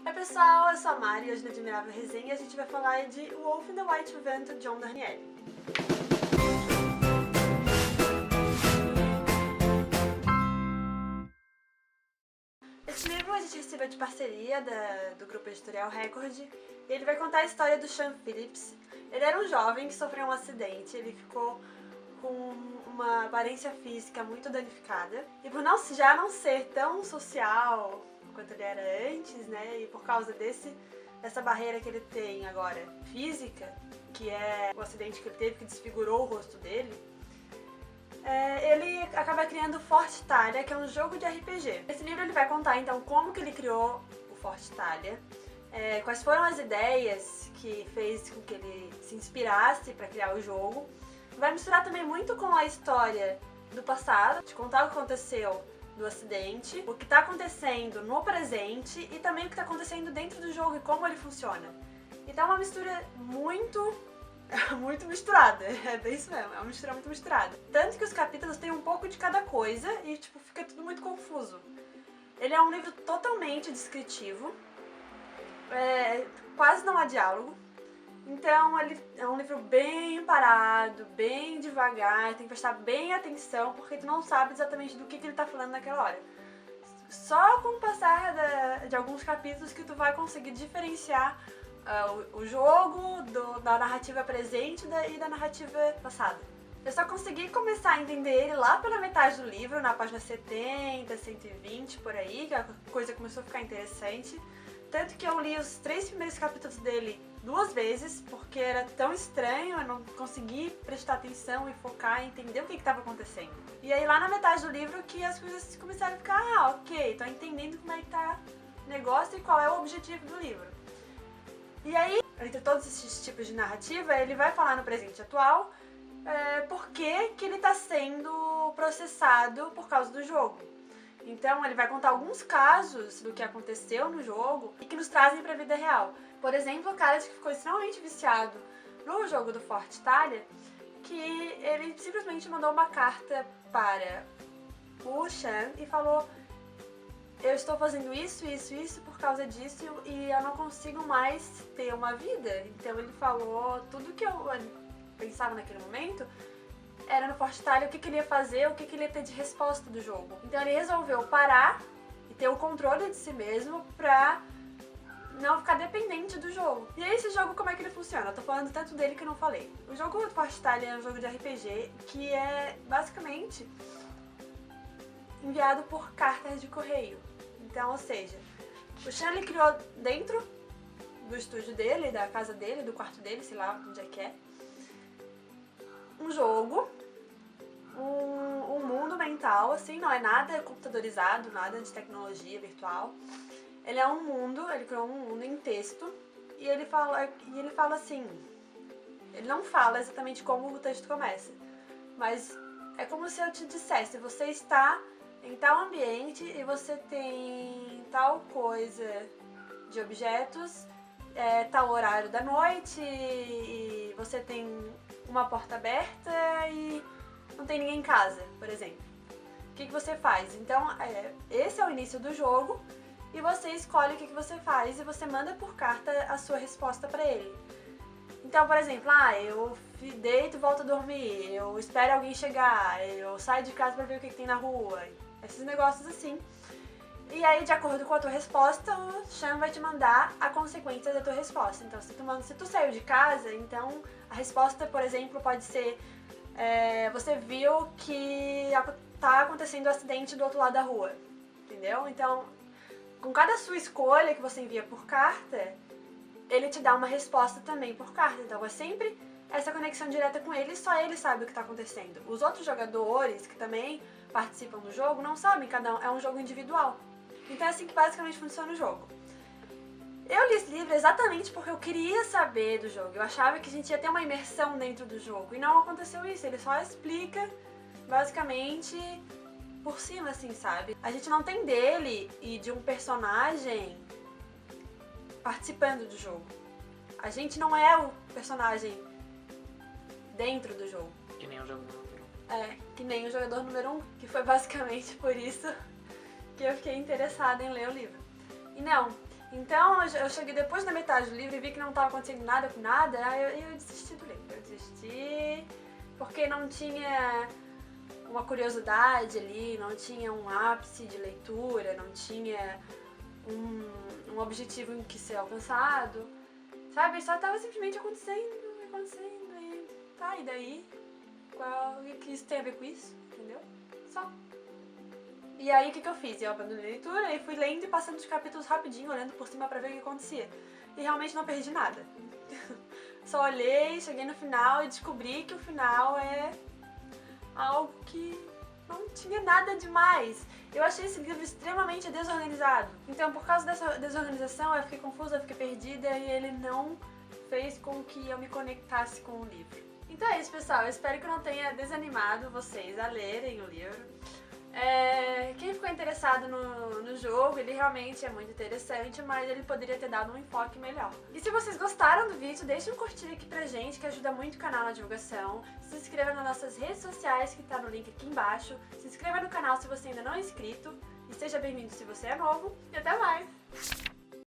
Oi pessoal, eu sou a Mari e hoje na Admirável Resenha a gente vai falar de Wolf in the White Van, do John Darnielle. Esse livro a gente recebeu de parceria do grupo editorial Record e ele vai contar a história do Sean Phillips. Ele era um jovem que sofreu um acidente, ele ficou com uma aparência física muito danificada e por já não ser tão social quanto ele era antes, né, e por causa dessa barreira que ele tem agora física, que é o acidente que ele teve que desfigurou o rosto dele, ele acaba criando o Fortitalia, que é um jogo de RPG. Esse livro ele vai contar então como que ele criou o Fortitalia, quais foram as ideias que fez com que ele se inspirasse para criar o jogo. Vai misturar também muito com a história do passado, de contar o que aconteceu do acidente, o que está acontecendo no presente e também o que está acontecendo dentro do jogo e como ele funciona. Então é uma mistura muito misturada, é bem isso mesmo, é uma mistura muito misturada. Tanto que os capítulos têm um pouco de cada coisa e tipo, fica tudo muito confuso. Ele é um livro totalmente descritivo, quase não há diálogo. Então ele é um livro bem parado, bem devagar, tem que prestar bem atenção porque tu não sabe exatamente do que ele tá falando naquela hora. Só com o passar de alguns capítulos que tu vai conseguir diferenciar o jogo da narrativa presente e da narrativa passada. Eu só consegui começar a entender ele lá pela metade do livro, na página 70, 120, por aí, que a coisa começou a ficar interessante. Tanto que eu li os 3 primeiros capítulos dele 2 vezes, porque era tão estranho, eu não consegui prestar atenção e focar e entender o que estava acontecendo. E aí lá na metade do livro que as coisas começaram a ficar, ok, tô entendendo como é que tá o negócio e qual é o objetivo do livro. E aí, entre todos esses tipos de narrativa, ele vai falar no presente atual por que ele está sendo processado por causa do jogo. Então ele vai contar alguns casos do que aconteceu no jogo e que nos trazem para a vida real. Por exemplo, o cara que ficou extremamente viciado no jogo do Fortitalia, que ele simplesmente mandou uma carta para o Sean e falou: eu estou fazendo isso por causa disso e eu não consigo mais ter uma vida. Então ele falou tudo que eu pensava naquele momento era no Fortitalia, o que ele ia fazer, o que ele ia ter de resposta do jogo. Então ele resolveu parar e ter o controle de si mesmo pra não ficar dependente do jogo. E aí esse jogo, como é que ele funciona? Eu tô falando tanto dele que eu não falei. O jogo do Fortitalia é um jogo de RPG que é basicamente enviado por cartas de correio. Então, ou seja, o Sean ele criou dentro do estúdio dele, da casa dele, do quarto dele, sei lá onde é que é, um jogo, um mundo mental, assim, não é nada computadorizado, nada de tecnologia virtual. Ele é um mundo, ele criou um mundo em texto e ele fala assim, ele não fala exatamente como o texto começa, mas é como se eu te dissesse, você está em tal ambiente e você tem tal coisa de objetos, tal horário da noite e você tem uma porta aberta e não tem ninguém em casa, por exemplo. O que você faz? Então, esse é o início do jogo e você escolhe o que você faz e você manda por carta a sua resposta para ele. Então, por exemplo, eu deito e volto a dormir, eu espero alguém chegar, eu saio de casa para ver o que tem na rua, esses negócios assim. E aí, de acordo com a tua resposta, o Sean vai te mandar a consequência da tua resposta. Então, se tu saiu de casa, então a resposta, por exemplo, pode ser você viu que tá acontecendo um acidente do outro lado da rua, entendeu? Então, com cada sua escolha que você envia por carta, ele te dá uma resposta também por carta. Então, é sempre essa conexão direta com ele, só ele sabe o que tá acontecendo. Os outros jogadores que também participam do jogo não sabem, é um jogo individual. Então é assim que basicamente funciona o jogo. Eu li esse livro exatamente porque eu queria saber do jogo. Eu achava que a gente ia ter uma imersão dentro do jogo. E não aconteceu isso. Ele só explica, basicamente, por cima, assim, sabe? A gente não tem dele e de um personagem participando do jogo. A gente não é o personagem dentro do jogo. Que nem o jogador número 1. Que nem o jogador número 1, que foi basicamente por isso que eu fiquei interessada em ler o livro. E não, Então eu cheguei depois da metade do livro e vi que não estava acontecendo nada com nada, aí eu desisti do livro. Eu desisti porque não tinha uma curiosidade ali, não tinha um ápice de leitura, não tinha um objetivo em que ser alcançado, sabe? Só estava simplesmente acontecendo e tá, e daí? O que isso tem a ver com isso? Entendeu? Só. E aí o que eu fiz? Eu abandonei a leitura e fui lendo e passando os capítulos rapidinho, olhando por cima pra ver o que acontecia. E realmente não perdi nada. Só olhei, cheguei no final e descobri que o final é algo que não tinha nada demais. Eu achei esse livro extremamente desorganizado. Então, por causa dessa desorganização, eu fiquei confusa, eu fiquei perdida e ele não fez com que eu me conectasse com o livro. Então é isso, pessoal. Eu espero que eu não tenha desanimado vocês a lerem o livro. Quem ficou interessado no jogo, ele realmente é muito interessante, mas ele poderia ter dado um enfoque melhor. E se vocês gostaram do vídeo, deixem um curtir aqui pra gente, que ajuda muito o canal na divulgação. Se inscreva nas nossas redes sociais, que tá no link aqui embaixo. Se inscreva no canal se você ainda não é inscrito. E seja bem-vindo se você é novo. E até mais!